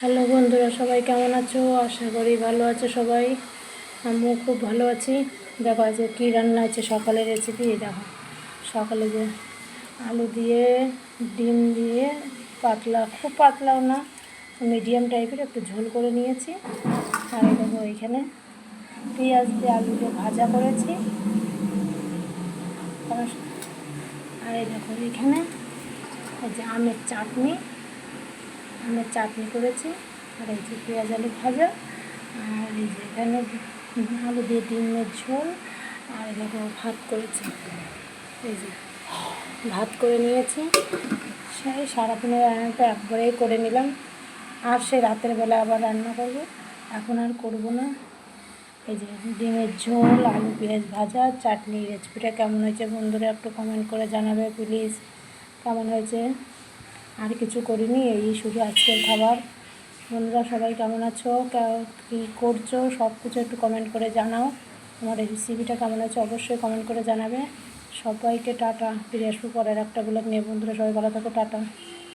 Hello বন্ধুরা, সবাই কেমন আছো? আশা করি ভালো আছো সবাই। আমিও খুব ভালো আছি। দেখো আজকে কী রান্না আছে, সকালের রেসিপি। দেখো সকালে যে আলু দিয়ে ডিম দিয়ে পাতলা, খুব পাতলাও না, মিডিয়াম টাইপের একটু ঝোল করে নিয়েছি। আর দেখো এইখানে পেঁয়াজ দিয়ে আলু দিয়ে ভাজা করেছি। আর এই দেখো এইখানে এই যে আমের চাটনি করেছি। আর এই যে পেঁয়াজ আলু ভাজা, আর এই যে এখানে আলু দিয়ে ডিমের ঝোল। আর দেখো ভাত করেছি, এই যে ভাত করে নিয়েছি। সেই সারাদিনের রান্নাটা একবারেই করে নিলাম। আর সেই রাতের বেলা আবার রান্না করব, এখন আর করব না। এই যে ডিমের ঝোল, আলু পেঁয়াজ ভাজা, চাটনি। রেসিপিটা কেমন হয়েছে বন্ধুরা একটু কমেন্ট করে জানাবে প্লিজ, কেমন হয়েছে। আর কিছু করিনি, এই শুধু আজকের খাবার। বন্ধুরা সবাই কেমন আছো, কী করছো, সব কিছু একটু কমেন্ট করে জানাও। আমার এই রেসিপিটা কেমন আছে অবশ্যই কমেন্ট করে জানাবে। সবাইকে টাটা, ফিরে আসবো পরের একটা ব্লগ নিয়ে। বন্ধুরা সবাই ভালো থাকো, টাটা।